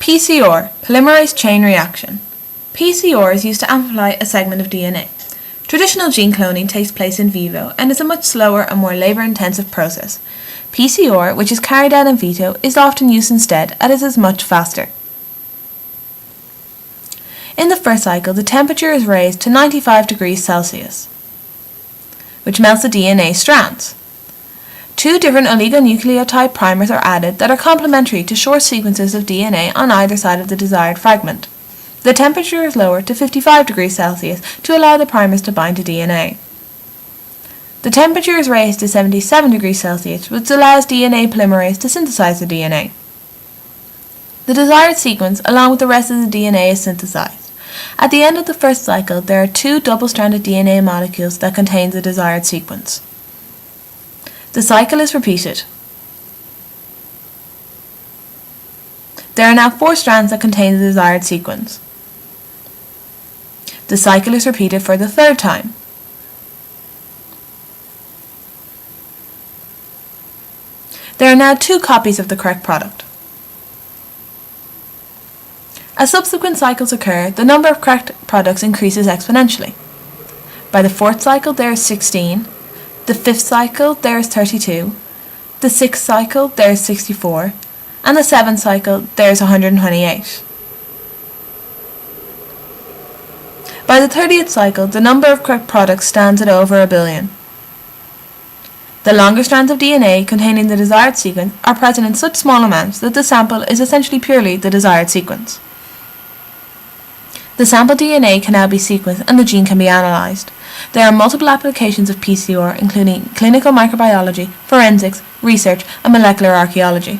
PCR, polymerase chain reaction. PCR is used to amplify a segment of DNA. Traditional gene cloning takes place in vivo and is a much slower and more labour-intensive process. PCR, which is carried out in vitro, is often used instead as it is much faster. In the first cycle, the temperature is raised to 95 degrees Celsius, which melts the DNA strands. Two different oligonucleotide primers are added that are complementary to short sequences of DNA on either side of the desired fragment. The temperature is lowered to 55 degrees Celsius to allow the primers to bind to DNA. The temperature is raised to 77 degrees Celsius, which allows DNA polymerase to synthesize the DNA. The desired sequence, along with the rest of the DNA, is synthesized. At the end of the first cycle, there are two double-stranded DNA molecules that contain the desired sequence. The cycle is repeated. There are now 4 strands that contain the desired sequence. The cycle is repeated for the third time. There are now 2 copies of the correct product. As subsequent cycles occur, the number of correct products increases exponentially. By the 4th cycle, there is 16. The 5th cycle, there is 32. The 6th cycle, there is 64. And the 7th cycle, there is 128. By the 30th cycle, the number of correct products stands at over 1 billion. The longer strands of DNA containing the desired sequence are present in such small amounts that the sample is essentially purely the desired sequence. The sample DNA can now be sequenced and the gene can be analysed. There are multiple applications of PCR, including clinical microbiology, forensics, research, and molecular archaeology.